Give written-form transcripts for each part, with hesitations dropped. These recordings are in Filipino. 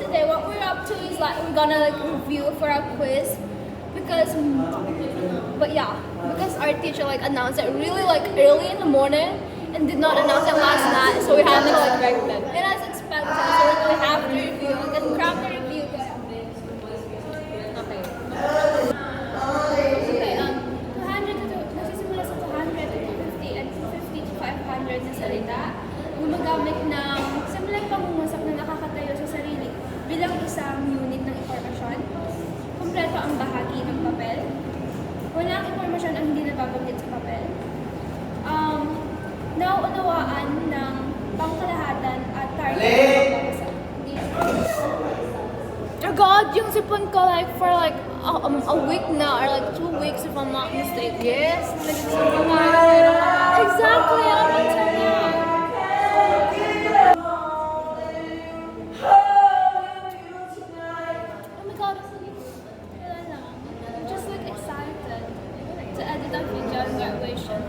today what we're up to is like we're gonna like review for our quiz because because our teacher like announced it really like early in the morning and did not announce it last night, so we have to like expected. and as expected, so we have to review and then craft the review. Okay. Okay, 200 to nagsisimula sa 200 to 250 and 250 to 500 na salita. Gumagamit ng simulang pangungusap na nakakatayo sa sarili bilang isang unit ng impormasyon. Kompleto ang bahagi ng papel. Walang impormasyon ang hindi nababanggit sa papel. Nauunawaan ng pangkalahatan at target ng pag-uusap. Oh God, yung sipon ko like for like a week now or like 2 weeks if I'm not mistaken. Yes, Exactly, up until now. Oh my God, kailan lang. I'm just like excited to edit a video on graduation.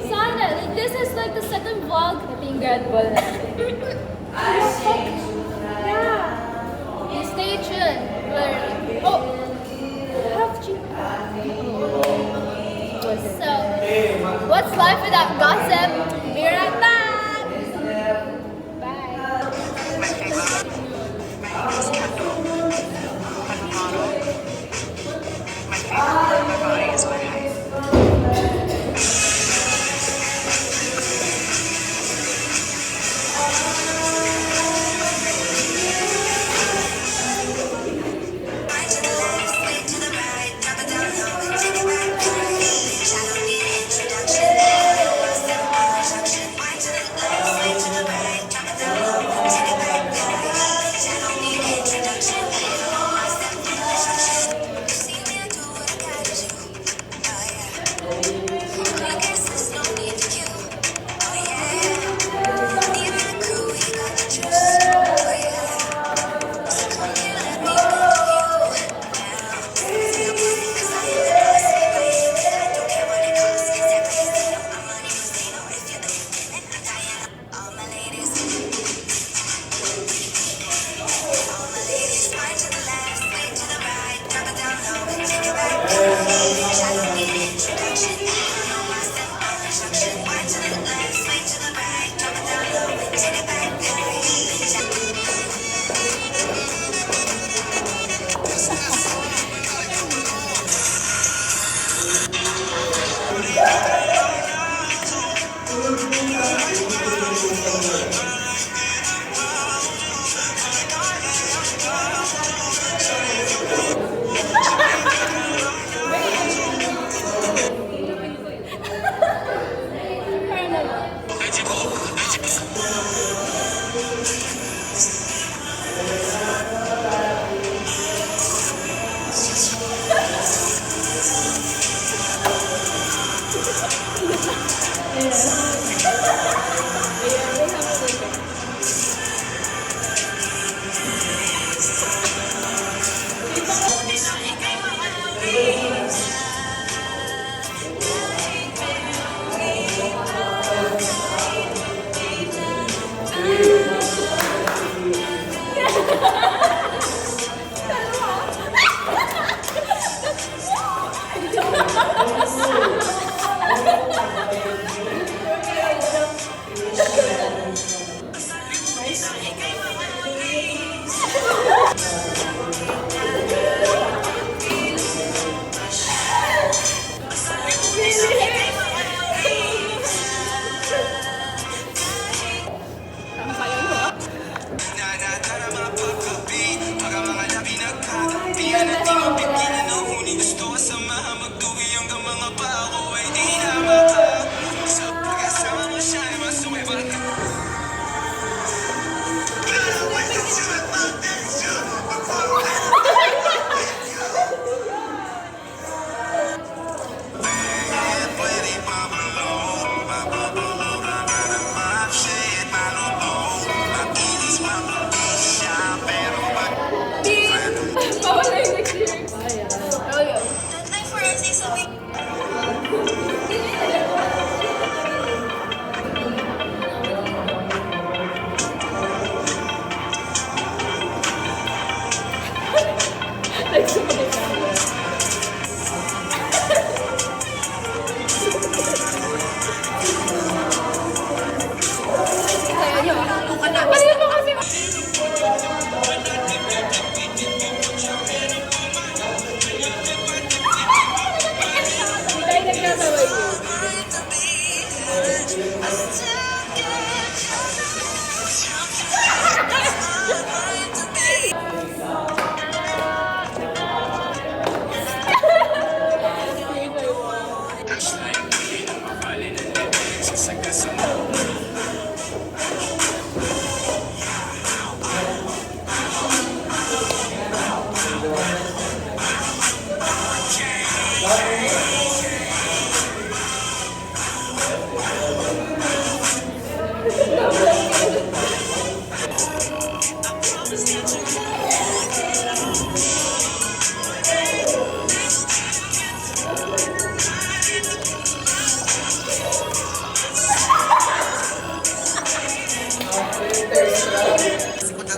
Sana, like, this is like the second vlog. Yung grad ball na. Yeah. Stay tuned. Oh, have you? So, what's life without gossip? Be right back. Bye.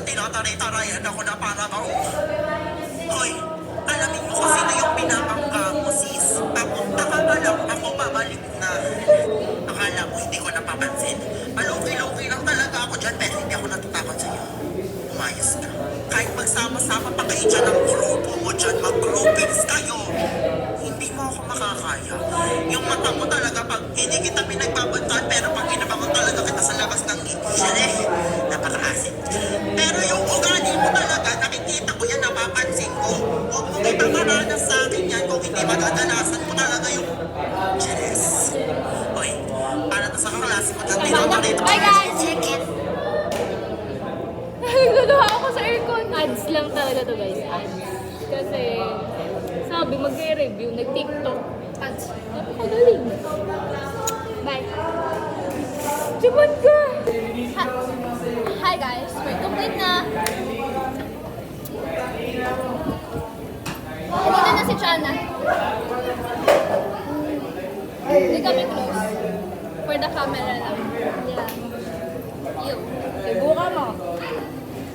Tinataray-tarayan ako na para bang hoy, alamin mo kasi na yung pinapangga mo, sis. Papunta ka ba lang, ako babalik na. Akala mo hindi ko napapansin. Maluki-luki lang talaga ako dyan, pero hindi ako natatakot sa'yo. Umayos ka. Kahit magsama-sama pa kayo dyan ang grupo mo dyan, mag-groupings kayo. Hindi mo ako makakaya. Yung mata mo talaga, pag hindi kita pinagbabantaan, pero pag inabangon talaga kita sa labas ng siya napaka-asin. Pero yung ugali mo talaga, nakikita ko yan, napapansin ko. Huwag mo ipangaranas sa akin yan kung hindi madadanasan mo talaga yung Jeres. Hoy, para to sa kaklase mo dyan, tinatalit. Bye guys! Check it. Nagluduha ako sa aircon. Ads lang talaga to guys, ads. Kasi sabi mag-review, nag-TikTok. Ads. Napakagaling. Bye. Jumon ka! Hi guys, we're complete na. Dito na si Chana. Hindi kami close. For the camera lang. Yeah. You. Subukan mo.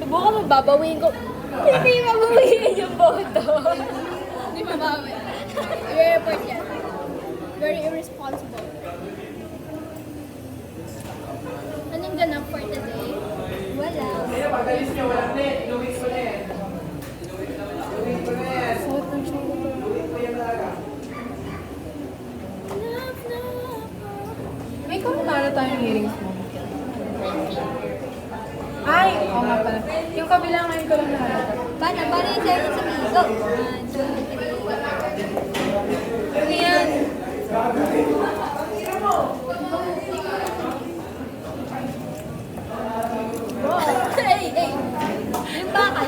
Subukan mo, babawin ko. Hindi mabawiin yung boto. Hindi mabawi. I-report yan. Very irresponsible. Anong ganap for today? Wala. Suot ng show. May kumana tayong hearings mo. Ay, oo nga pala. Yung kabilang ngayon ko lang nahanap. Paano yung sa'yo sa Migo? 1, 2, 3. Ano yan? Hey, hey! Yung baka.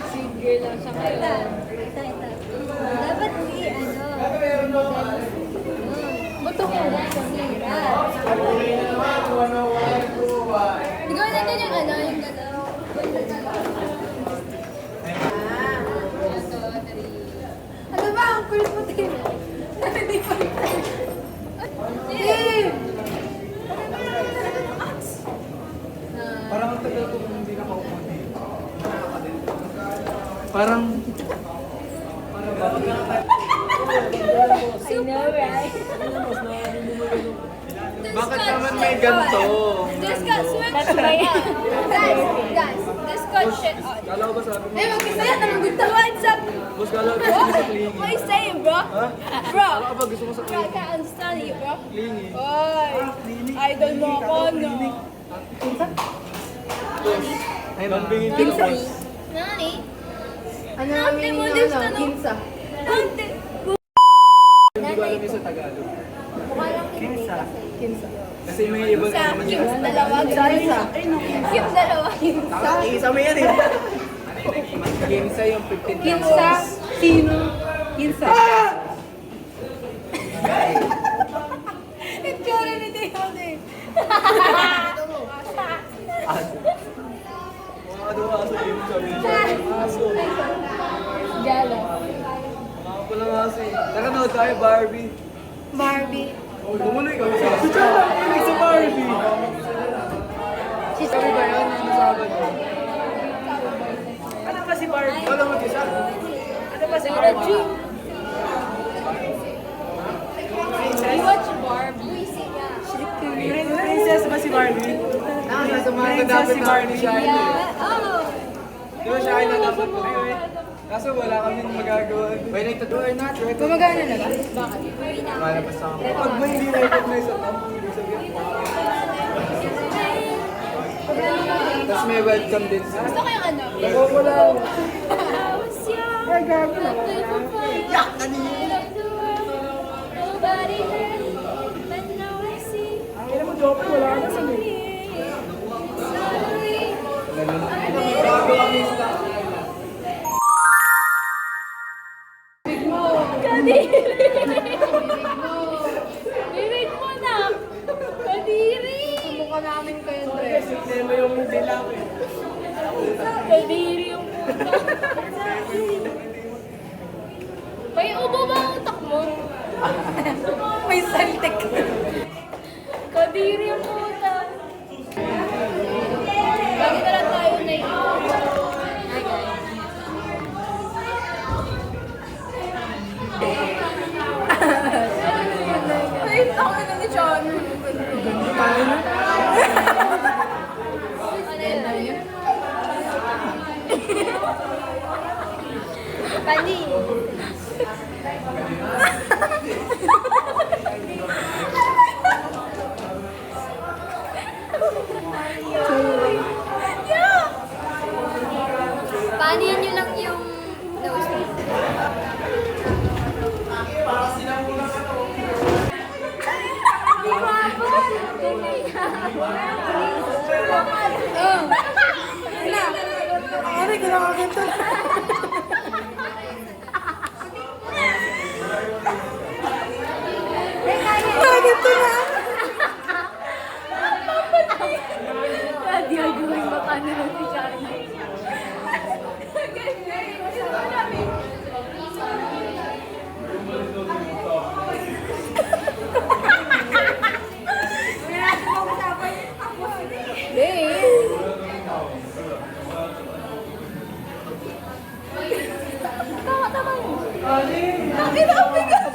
Sige lang siya kayo. Ito. Dapat buto ko lang. Sira. Ikaw natin yung yung galaw. Ano ba? Ang kulit mo din. Hindi pa. Parang ang tagal ko kung hindi nakaupo. Parang I know, right? bakit naman may ganito? This got switched on. Guys, this got shit on. Kala ko ba sabi mo? Eh, mag-isaya na lang dito. What's up? Boss, kala ko gusto mo sa clingy. What are you saying, bro? Ha? Bro, Kala ko ba gusto mo sa I clingy? can't understand you, bro. Clingy. Oy, idol mo ako, no? Ay, lambingin ka na, boss. Nani? Ano namin Ate mo, yung this ano? na, no? Kinsa. Ante. Hindi ko alam yung sa Tagalog. Mukha lang kinsa. Kinsa. Kasi may iba Sa naman Kim yun. dalawa. Kinsa. Kim dalawa. Isa mo yan eh. Kinsa yung 15 Kinsa. Sino? Kinsa. Itsura ni Dayon eh. Mga daw aso yun sabi niya. Aso. Gala. Mga pala nga aso eh. Nakanood tayo Barbie. Barbie. Oh, lumuloy kami sa aso. Hindi sa Barbie. Sabi ba yun? Yung nasabi niya. Ano ba si Barbie? Wala mag-isa. Ano ba si Sarah Barbie? Jean. You watch Barbie. Princess ba si Barbie? Nasa mga dapat na ni Shine. Oh. Di ba Shine na dapat ko? Kaso wala kami magagawa. Wait, like to do or not? Gumagana na ba? Malabas ako. Pag ba hindi recognize sa top, ibig sabihin mo. Tapos may welcome din sa... Gusto ko yung ano? Wala. Ay, gabi na. Yak! Kanina! Joke, wala na sa Sorry. Kadiri! Bibig mo na! Kadiri! Mukha namin kayo, Dre. Kasi tema yung dilak eh. Kadiri yung puta. May ubo ba ang utak mo? May saltik. Kadiri yung puta. Lagi na lang tayo na Wait, ako na ni John. Pani. Panihan nyo lang yung nose mo. Ay, kinakaganto na. Kinakaganto na. Hindi ako gawin makano ng si Charlie.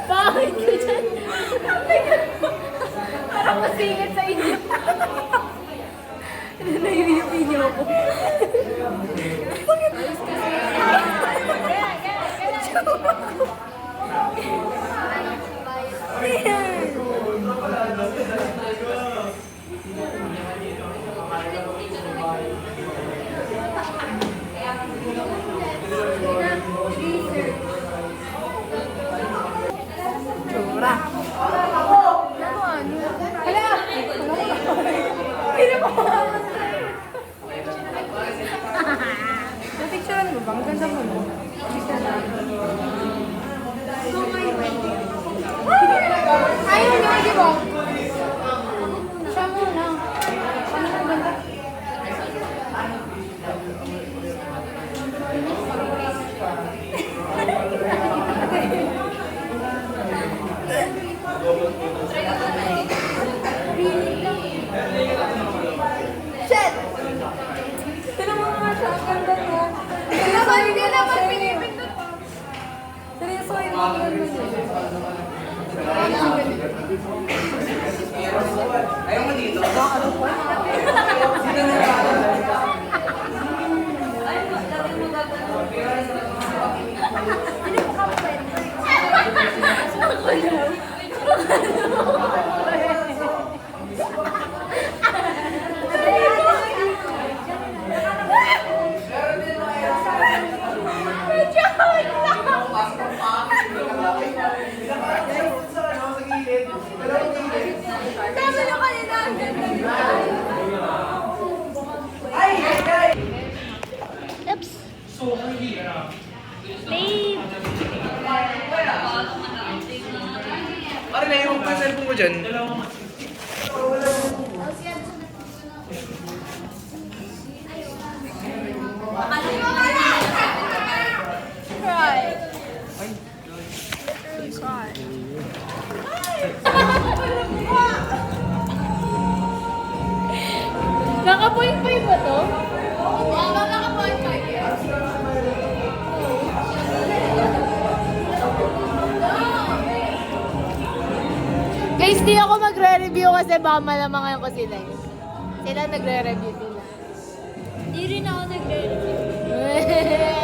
Bakit ka dyan? Parang masingit sa inyo. Nahihipin niyo ako. Tsura. Napicturean mo ba? Ang ganda mo no? Ayaw nyo, di ba? Siya muna. Ano ang ganda? Shit! Tinan mo nga siya, ang ganda niya. Hindi naman pinipindot. Seryoso, yung mga ganda niya. Ayaw mo dito? Sabi nyo kanina, ang ganda niya. Oops. Babe. Pare, naiwan pa yung cellphone mo dyan. Cry. Naka-point-point ba to? Oo, naka-point-point. Guys, di ako magre-review kasi baka malamangan ko sila eh. Sila nagre-review sila. Di rin ako nagre-review.